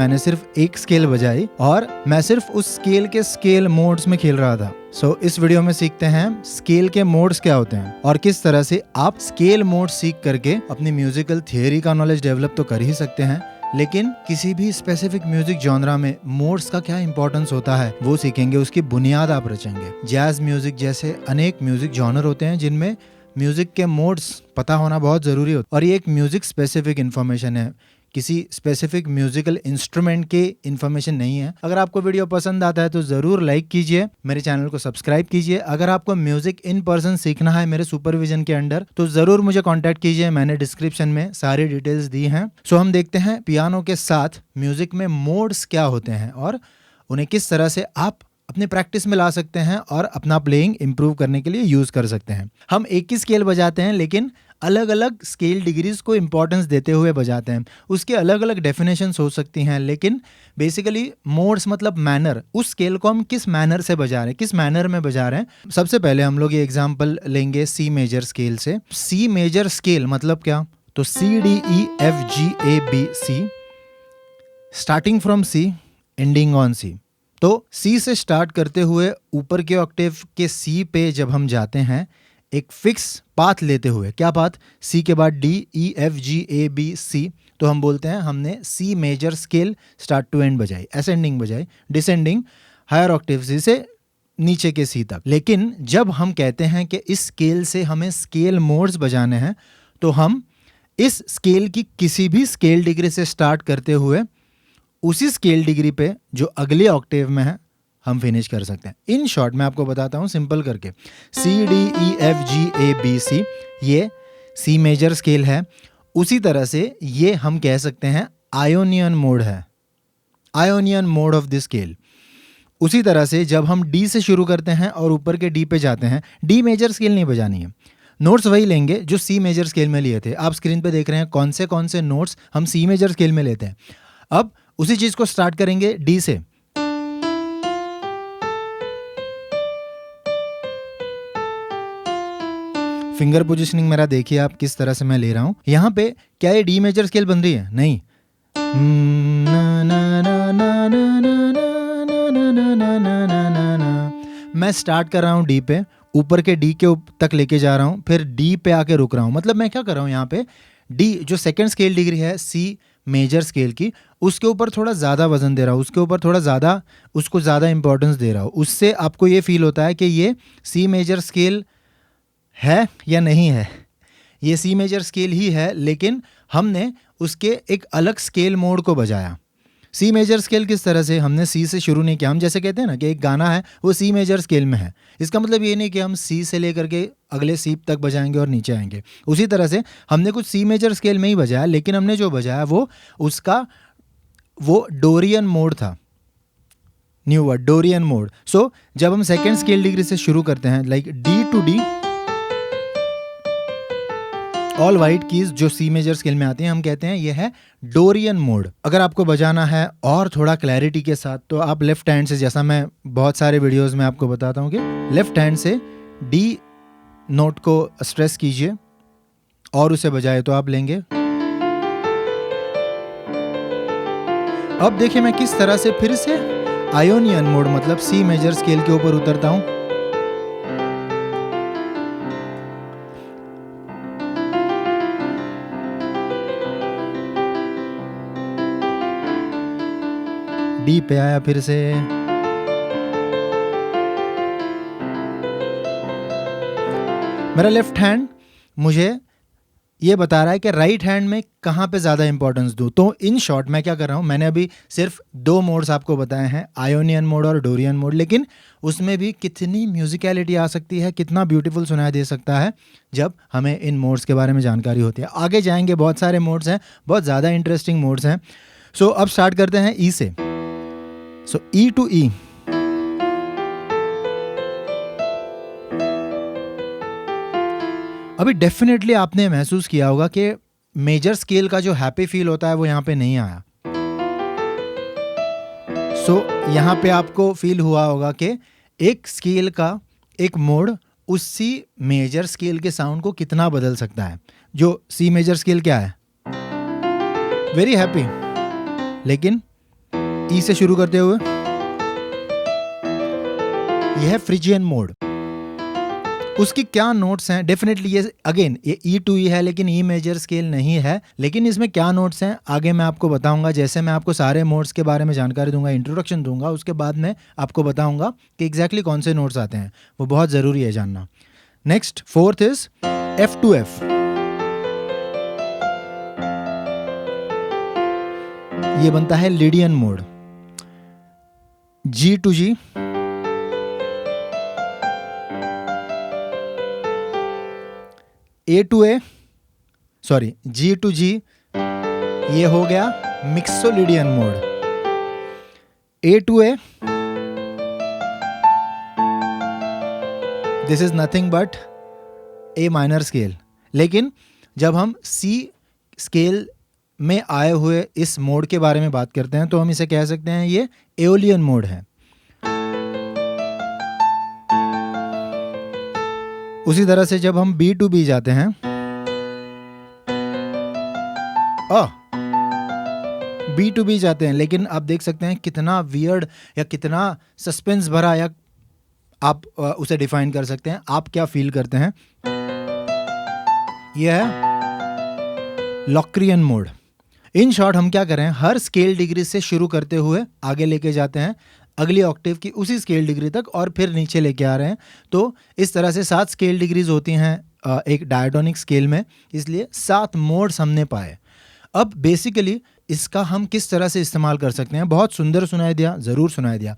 मैंने सिर्फ एक स्केल बजाई और मैं सिर्फ उस स्केल के स्केल मोड्स में खेल रहा था। इस वीडियो में सीखते हैं स्केल के मोड्स क्या होते हैं और किस तरह से आप स्केल मोड सीख करके अपनी म्यूजिकल थियोरी का नॉलेज डेवलप तो कर ही सकते हैं, लेकिन किसी भी स्पेसिफिक म्यूजिक जॉनरा में मोड्स का क्या इंपॉर्टेंस होता है वो सीखेंगे, उसकी बुनियाद आप रचेंगे। जैज म्यूजिक जैसे अनेक म्यूजिक जॉनर होते हैं जिनमें म्यूजिक के मोड्स पता होना बहुत जरूरी होता है और ये एक म्यूजिक स्पेसिफिक इन्फॉर्मेशन है, किसी स्पेसिफिक म्यूजिकल इंस्ट्रूमेंट की इन्फॉर्मेशन नहीं है। अगर आपको वीडियो पसंद आता है तो जरूर लाइक कीजिए, मेरे चैनल को सब्सक्राइब कीजिए। अगर आपको म्यूजिक इन पर्सन सीखना है मेरे सुपरविजन के अंडर तो जरूर मुझे कांटेक्ट कीजिए, मैंने डिस्क्रिप्शन में सारी डिटेल्स दी हैं। हम देखते हैं पियानो के साथ म्यूजिक में मोड्स क्या होते हैं और उन्हें किस तरह से आप अपने प्रैक्टिस में ला सकते हैं और अपना प्लेइंग इंप्रूव करने के लिए यूज कर सकते हैं। हम एक ही स्केल बजाते हैं लेकिन अलग अलग स्केल डिग्रीज को इंपॉर्टेंस देते हुए बजाते हैं। उसके अलग अलग डेफिनेशंस हो सकती हैं, लेकिन बेसिकली मोड्स मतलब मैनर, उस स्केल को हम किस मैनर से बजा रहे हैं, किस मैनर में बजा रहे हैं। सबसे पहले हम लोग ये एग्जांपल लेंगे सी मेजर स्केल से। सी मेजर स्केल मतलब क्या, तो C D E F G A B C, starting from C ending on C. तो सी से स्टार्ट करते हुए ऊपर के ऑक्टेव के सी पे जब हम जाते हैं एक फिक्स पाथ लेते हुए, क्या पाथ, सी के बाद D E F G A B C, तो हम बोलते हैं हमने C major scale start to end बजाई, असेंडिंग बजाई, डिसेंडिंग हायर ऑक्टेव सी से नीचे के सी तक। लेकिन जब हम कहते हैं कि इस स्केल से हमें स्केल मोड्स बजाने हैं तो हम इस स्केल की किसी भी स्केल डिग्री से स्टार्ट करते हुए उसी स्केल डिग्री पे जो अगले ऑक्टेव में है हम फिनिश कर सकते हैं। इन शॉर्ट मैं आपको बताता हूं सिंपल करके, C D E F G A B C ये सी मेजर स्केल है। उसी तरह से ये हम कह सकते हैं आयोनियन मोड है, Ionian mode of this scale. उसी तरह से जब हम डी से शुरू करते हैं और ऊपर के डी पे जाते हैं, डी मेजर स्केल नहीं बजानी है, नोट्स वही लेंगे जो सी मेजर स्केल में लिए थे। आप स्क्रीन पे देख रहे हैं कौन से नोट्स हम सी मेजर स्केल में लेते हैं। अब उसी चीज को स्टार्ट करेंगे डी से, फिंगर पोजिशनिंग मेरा देखिए आप किस तरह से मैं ले रहा हूं। यहां पे क्या ये डी मेजर स्केल बन रही है, नहीं, मैं स्टार्ट कर रहा हूं डी पे, ऊपर के डी के तक लेके जा रहा हूं, फिर डी पे आके रुक रहा हूं। मतलब मैं क्या कर रहा हूं, यहाँ पे डी जो सेकंड स्केल डिग्री है सी मेजर स्केल की, उसके ऊपर थोड़ा ज़्यादा वजन दे रहा हूँ, उसके ऊपर थोड़ा ज़्यादा, उसको ज़्यादा इंपॉर्टेंस दे रहा हूँ। उससे आपको ये फील होता है कि ये सी मेजर स्केल है या नहीं है, ये सी मेजर स्केल ही है, लेकिन हमने उसके एक अलग स्केल मोड को बजाया। सी मेजर स्केल किस तरह से, हमने सी से शुरू नहीं किया। हम जैसे कहते हैं ना कि एक गाना है वो सी मेजर स्केल में है, इसका मतलब ये नहीं कि हम सी से लेकर के अगले सी तक बजाएंगे और नीचे आएंगे। उसी तरह से हमने कुछ सी मेजर स्केल में ही बजाया, लेकिन हमने जो बजाया वो डोरियन मोड था, न्यू वर्ड डोरियन मोड। जब हम सेकेंड स्केल डिग्री से शुरू करते हैं like D to D, all white keys जो सी मेजर स्केल में आती हैं, हम कहते हैं ये है डोरियन मोड। अगर आपको बजाना है और थोड़ा क्लैरिटी के साथ तो आप लेफ्ट हैंड से, जैसा मैं बहुत सारे वीडियोस में आपको बताता हूँ कि लेफ्ट हैंड से डी नोट को स्ट्रेस कीजिए और उसे बजाए तो आप लेंगे। अब देखिए मैं किस तरह से फिर से आयोनियन मोड मतलब सी मेजर स्केल के ऊपर उतरता हूं। डी पे आया फिर से, मेरा लेफ्ट हैंड मुझे ये बता रहा है कि राइट हैंड में कहाँ पे ज़्यादा इंपॉर्टेंस दूँ। तो इन शॉर्ट मैं क्या कर रहा हूँ, मैंने अभी सिर्फ 2 मोड्स आपको बताए हैं, आयोनियन मोड और डोरियन मोड, लेकिन उसमें भी कितनी म्यूजिकलिटी आ सकती है, कितना ब्यूटीफुल सुनाई दे सकता है जब हमें इन मोड्स के बारे में जानकारी होती है। आगे जाएंगे, बहुत सारे मोड्स हैं, बहुत ज़्यादा इंटरेस्टिंग मोड्स हैं। अब स्टार्ट करते हैं ई से। ई टू ई, अभी डेफिनेटली आपने महसूस किया होगा कि मेजर स्केल का जो हैप्पी फील होता है वो यहाँ पे नहीं आया। यहाँ पे आपको फील हुआ होगा कि एक स्केल का एक मोड उसी मेजर स्केल के साउंड को कितना बदल सकता है। जो सी मेजर स्केल क्या है, वेरी हैप्पी, लेकिन ई से शुरू करते हुए, यह है फ्रिजियन मोड। उसकी क्या नोट्स हैं? डेफिनेटली ये अगेन ये ई टू ई है, लेकिन ई मेजर स्केल नहीं है। लेकिन इसमें क्या नोट्स हैं आगे मैं आपको बताऊंगा। जैसे मैं आपको सारे मोड्स के बारे में जानकारी दूंगा, इंट्रोडक्शन दूंगा, उसके बाद मैं आपको बताऊंगा कि एग्जैक्टली कौन से नोट्स आते हैं। वो बहुत ज़रूरी है जानना। Next fourth is F to F. ये बनता है Lydian mode. G to G, A to A, sorry G to G, ये हो गया Mixolydian mode. A to A, this is nothing but A minor scale. लेकिन जब हम सी स्केल में आए हुए इस मोड के बारे में बात करते हैं तो हम इसे कह सकते हैं ये एओलियन मोड है। उसी तरह से जब हम बी टू बी जाते हैं, बी टू बी जाते हैं, लेकिन आप देख सकते हैं कितना वियर्ड या कितना सस्पेंस भरा, या आप उसे डिफाइन कर सकते हैं आप क्या फील करते हैं। यह है लॉक्रियन मोड। इन शॉर्ट हम क्या करें, हर स्केल डिग्री से शुरू करते हुए आगे लेके जाते हैं अगली ऑक्टेव की उसी स्केल डिग्री तक, और फिर नीचे लेके आ रहे हैं। तो इस तरह से 7 स्केल डिग्रीज होती हैं एक डायटोनिक स्केल में, इसलिए 7 मोड्स हमने पाए। अब बेसिकली इसका हम किस तरह से इस्तेमाल कर सकते हैं, बहुत सुंदर सुनाई दिया, ज़रूर सुनाई दिया।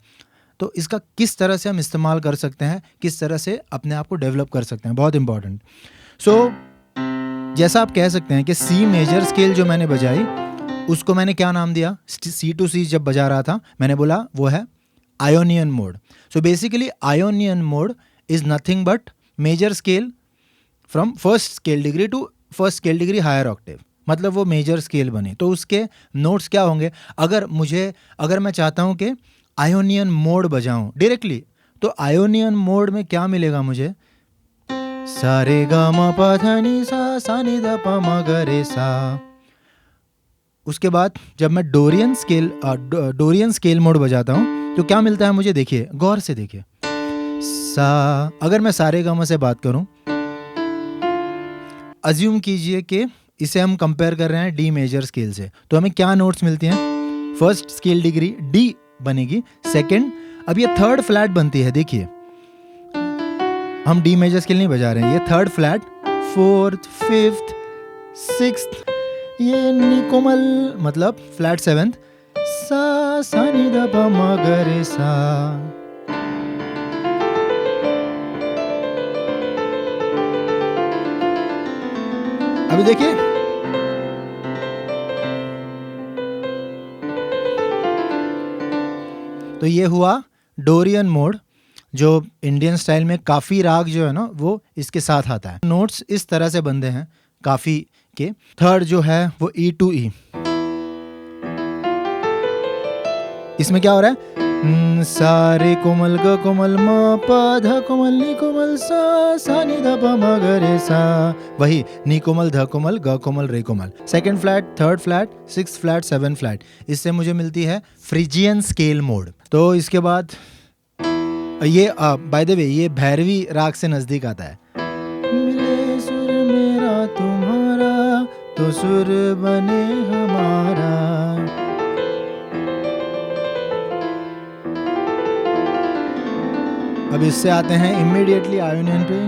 तो इसका किस तरह से हम इस्तेमाल कर सकते हैं, किस तरह से अपने आप को डेवलप कर सकते हैं, बहुत इंपॉर्टेंट। सो जैसा आप कह सकते हैं कि सी मेजर स्केल जो मैंने बजाई उसको मैंने क्या नाम दिया, सी टू सी जब बजा रहा था मैंने बोला वो है Ionian mode. So basically Ionian mode is nothing but major scale from first scale degree to first scale degree higher octave, मतलब वो मेजर स्केल बने। तो उसके नोट्स क्या होंगे, अगर मैं चाहता हूँ कि आयोनियन मोड बजाऊं डायरेक्टली, तो आयोनियन मोड में क्या मिलेगा मुझे, सारे गा मा पा धा नी सा सा नी धा पा मा गा रे सा। उसके बाद जब मैं डोरियन स्केल मोड बजाता हूँ तो क्या मिलता है मुझे, देखिए गौर से देखिए। सा, अगर मैं सारे गामा से बात करूं, अज्यूम कीजिए कि इसे हम कंपेयर कर रहे हैं डी मेजर स्केल से, तो हमें क्या नोट्स मिलती हैं, फर्स्ट स्केल डिग्री डी बनेगी, सेकंड, अब ये थर्ड फ्लैट बनती है। देखिए हम डी मेजर स्केल नहीं बजा रहे हैं, ये third flat, fourth, fifth, sixth, ये नी कोमल मतलब फ्लैट सेवेंथ, सा सा नी धा पा मा गा रे सा। अभी देखिए तो ये हुआ डोरियन मोड, जो इंडियन स्टाइल में काफ़ी राग जो है ना वो इसके साथ आता है। नोट्स इस तरह से बनते हैं काफ़ी के। थर्ड जो है वो ई टू ई, इसमें क्या हो रहा है, सारे कोमल ग कोमल म प ध कोमल नी कोमल सा सा नी ध प म ग रे सा, वही नी कोमल ध कोमल ग कोमल रे कोमल, second flat, third flat, sixth flat, seven flat. इससे मुझे मिलती है फ्रिजियन स्केल मोड। तो इसके बाद ये बाय द वे ये भैरवी राग से नजदीक आता है। मिले सुर मेरा तुम्हारा तो सुर बने हमारा। अब इससे आते हैं इमीडिएटली आयोनियन पे।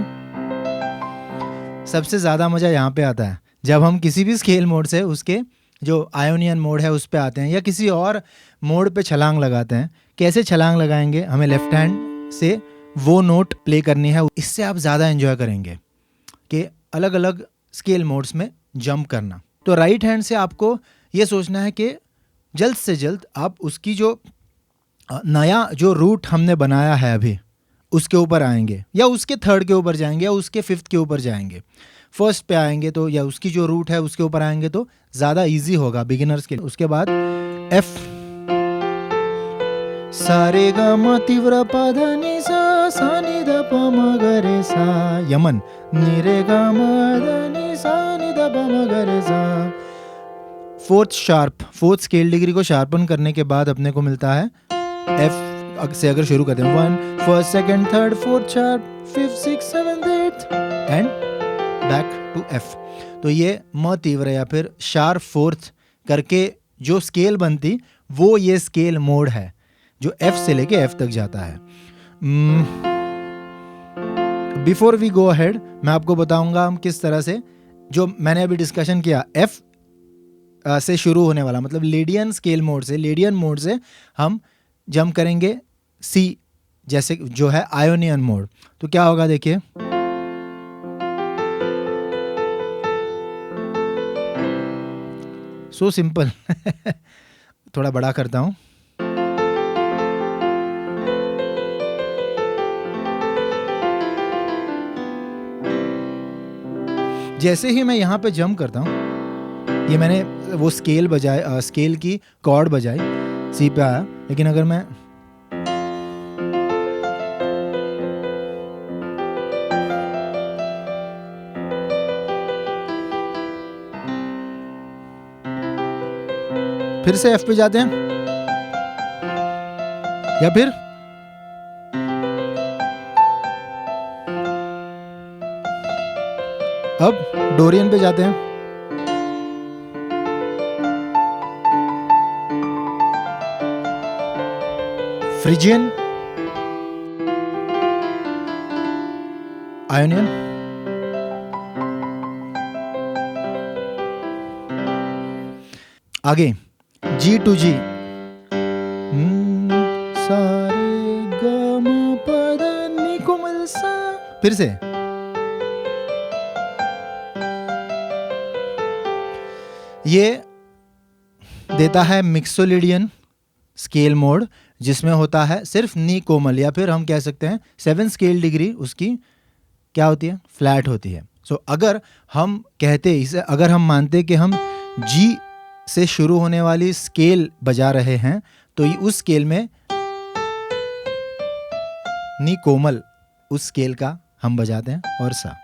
सबसे ज़्यादा मज़ा यहाँ पे आता है जब हम किसी भी स्केल मोड से उसके जो आयोनियन मोड है उस पे आते हैं या किसी और मोड पे छलांग लगाते हैं। कैसे छलांग लगाएंगे, हमें लेफ्ट हैंड से वो नोट प्ले करनी है, इससे आप ज़्यादा एंजॉय करेंगे कि अलग अलग स्केल मोड्स में जंप करना। तो राइट हैंड से आपको ये सोचना है कि जल्द से जल्द आप उसकी जो नया जो रूट हमने बनाया है अभी उसके ऊपर आएंगे, या उसके थर्ड के ऊपर जाएंगे, या उसके फिफ्थ के ऊपर जाएंगे। फर्स्ट पे आएंगे तो या उसकी जो रूट है उसके ऊपर आएंगे तो ज़्यादा इजी होगा बिगिनर्स के लिए। उसके बाद एफ, सारे गा मा तीव्र पा धा नी सा सा नी धा पा मा गा रे सा, यमन नी रे गा मा धा नी सा नी धा पा मा गा रे सा। फोर्थ स्केल डिग्री को शार्पन करने के बाद अपने को मिलता है एफ से। अगर शुरू करते हैं 1 first second third fourth sharp 5 6 7 8 and back to F. तो ये म तीव्र या फिर शार्प फोर्थ करके जो स्केल बनती वो ये स्केल मोड है जो एफ से लेके एफ तक जाता है। बिफोर वी गो अहेड मैं आपको बताऊंगा हम किस तरह से, जो मैंने अभी डिस्कशन किया, एफ से शुरू होने वाला मतलब लेडियन स्केल मोड से, लेडियन मोड से हम जंप करेंगे सी जैसे जो है आयोनियन मोड। तो क्या होगा देखिए, सो सिंपल थोड़ा बड़ा करता हूं। जैसे ही मैं यहां पे जंप करता हूं, ये मैंने वो स्केल बजाए, स्केल की कॉर्ड बजाई, सी पे आया, लेकिन अगर मैं फिर से एफ पे जाते हैं या फिर अब डोरियन पे जाते हैं, फ्रिजियन, आयोनियन, आगे जी टू जी, सारे ग म प ध नि कोमल सा, फिर से ये देता है मिक्सोलिडियन स्केल मोड जिसमें होता है सिर्फ नी कोमल, या फिर हम कह सकते हैं 7 स्केल डिग्री उसकी क्या होती है, फ्लैट होती है। सो अगर हम कहते इसे, अगर हम मानते कि हम जी से शुरू होने वाली स्केल बजा रहे हैं तो उस स्केल में नी कोमल उस स्केल का हम बजाते हैं और सा।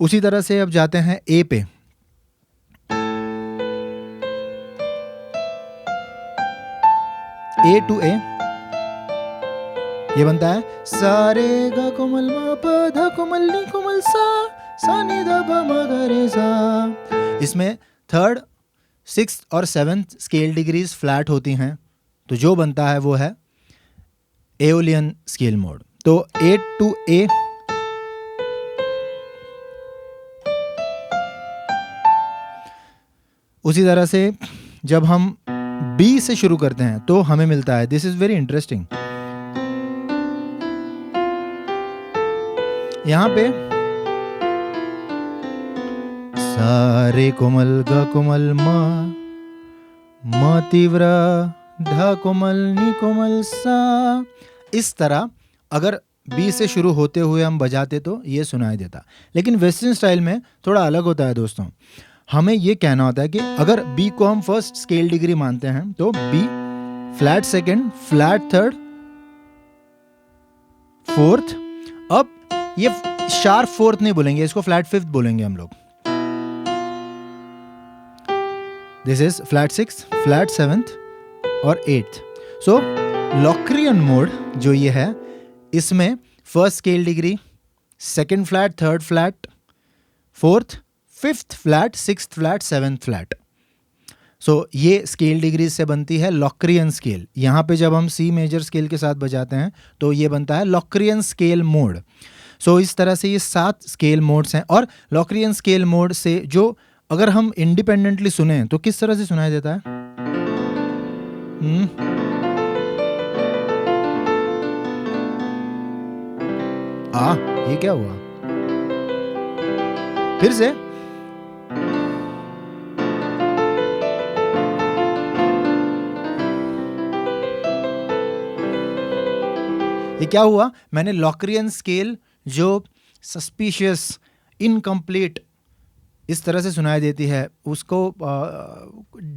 उसी तरह से अब जाते हैं ए पे, ए टू ए, ये बनता है सारे ग कोमल म प ध कोमल नी कोमल सा नी ध प म ग रे सा। इसमें थर्ड, सिक्स्थ और सेवेंथ स्केल डिग्रीज फ्लैट होती हैं, तो जो बनता है वो है एओलियन स्केल मोड। तो ए टू ए, उसी तरह से जब हम बी से शुरू करते हैं तो हमें मिलता है, दिस इज वेरी इंटरेस्टिंग, यहां पे सारे कोमल ग कोमल म तीव्र ध कोमल नी कोमल सा। इस तरह अगर बी से शुरू होते हुए हम बजाते तो ये सुनाई देता, लेकिन वेस्टर्न स्टाइल में थोड़ा अलग होता है दोस्तों। हमें ये कहना होता है कि अगर बी को हम फर्स्ट स्केल डिग्री मानते हैं तो B flat second, flat third, fourth, अब ये शार्प फोर्थ नहीं बोलेंगे, इसको फ्लैट फिफ्थ बोलेंगे हम लोग। This is flat six, flat seventh और एट्थ। सो लॉक्रियन मोड जो ये है, इसमें first scale degree, second flat, third flat, fourth, fifth flat, sixth flat, seventh flat. So ये स्केल डिग्री से बनती है लॉक्रियन स्केल। यहाँ पे जब हम सी मेजर स्केल के साथ बजाते हैं तो ये बनता है लॉक्रियन स्केल मोड। सो इस तरह से ये 7 स्केल मोड्स हैं, और लॉक्रियन स्केल मोड से जो अगर हम इंडिपेंडेंटली सुने तो किस तरह से सुनाई देता है, ये क्या हुआ, फिर से ये क्या हुआ, मैंने लॉक्रियन स्केल जो सस्पिशियस, इनकम्प्लीट इस तरह से सुनाई देती है, उसको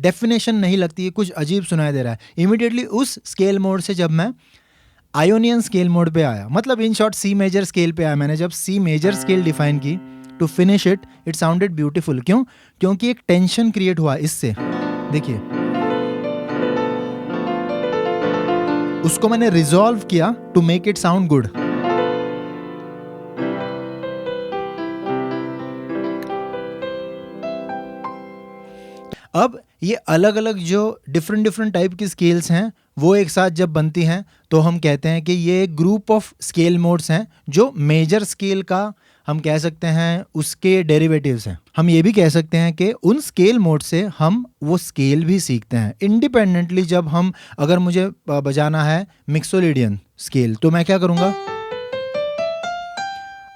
डेफिनेशन नहीं लगती है, कुछ अजीब सुनाई दे रहा है, इमीडिएटली उस स्केल मोड से जब मैं आयोनियन स्केल मोड पे आया, मतलब in short C major scale पे आया, मैंने जब सी मेजर स्केल डिफाइन की to finish it it sounded beautiful. क्यों? क्योंकि एक टेंशन क्रिएट हुआ इससे। देखिए, उसको मैंने रिजॉल्व किया to make it sound good. अब ये अलग अलग जो डिफरेंट टाइप की स्केल्स हैं वो एक साथ जब बनती हैं तो हम कहते हैं कि ये एक ग्रुप ऑफ स्केल मोड्स हैं जो मेजर स्केल का हम कह सकते हैं उसके डेरिवेटिव्स हैं। हम ये भी कह सकते हैं कि उन स्केल मोड से हम वो स्केल भी सीखते हैं इंडिपेंडेंटली। जब हम अगर मुझे बजाना है मिक्सोलिडियन स्केल तो मैं क्या करूँगा,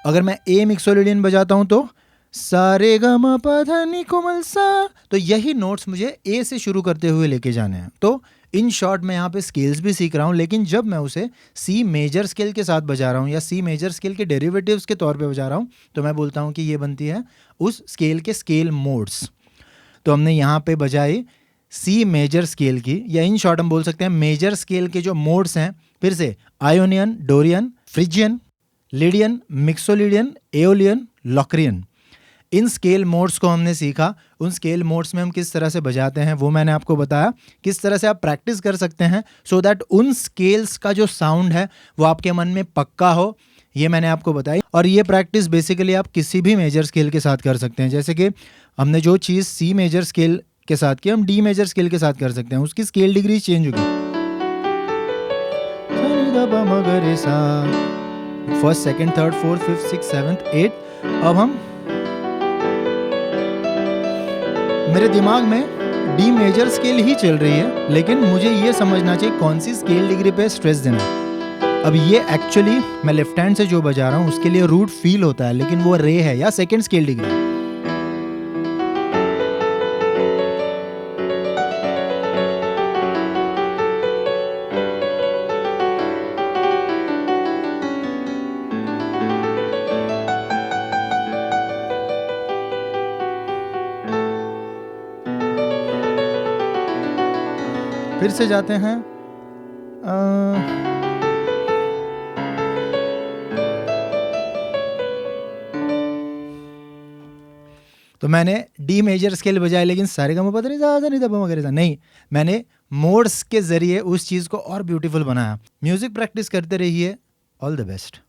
अगर मैं ए मिक्सोलिडियन बजाता हूँ तो सारे ग म प ध नि कोमल सा, तो यही नोट्स मुझे ए से शुरू करते हुए लेके जाने हैं। तो इन शॉर्ट मैं यहाँ पे स्केल्स भी सीख रहा हूँ, लेकिन जब मैं उसे सी मेजर स्केल के साथ बजा रहा हूँ या सी मेजर स्केल के डेरिवेटिव्स के तौर पे बजा रहा हूँ तो मैं बोलता हूँ कि ये बनती है उस स्केल के स्केल मोड्स। तो हमने यहाँ पे बजाई सी मेजर स्केल की, या इन शॉर्ट हम बोल सकते हैं मेजर स्केल के जो मोड्स हैं, फिर से Ionian, Dorian, Phrygian, Lydian, Mixolydian, Aeolian, Locrian. इन स्केल मोड्स को हमने सीखा। उन स्केल मोड्स में हम किस तरह से बजाते हैं वो मैंने आपको बताया, किस तरह से आप प्रैक्टिस कर सकते हैं सो दैट उन स्केल्स का जो साउंड है वो आपके मन में पक्का हो, ये मैंने आपको बताई। और ये प्रैक्टिस बेसिकली आप किसी भी मेजर स्केल के साथ कर सकते हैं। जैसे कि हमने जो चीज़ सी मेजर स्केल के साथ की हम डी मेजर स्केल के साथ कर सकते हैं, उसकी स्केल डिग्री चेंज होगी। First, second, third, fourth, fifth, six, seventh, eight. अब हम मेरे दिमाग में डी मेजर स्केल ही चल रही है, लेकिन मुझे ये समझना चाहिए कौन सी स्केल डिग्री पे स्ट्रेस देना है। अब ये एक्चुअली मैं लेफ्ट हैंड से जो बजा रहा हूँ उसके लिए रूट फील होता है, लेकिन वो रे है या सेकंड स्केल डिग्री। फिर से जाते हैं तो मैंने डी मेजर स्केल बजाया, लेकिन सारे गामा पता नहीं, मैंने मोड्स के जरिए उस चीज़ को और ब्यूटीफुल बनाया। म्यूजिक प्रैक्टिस करते रहिए। All the best.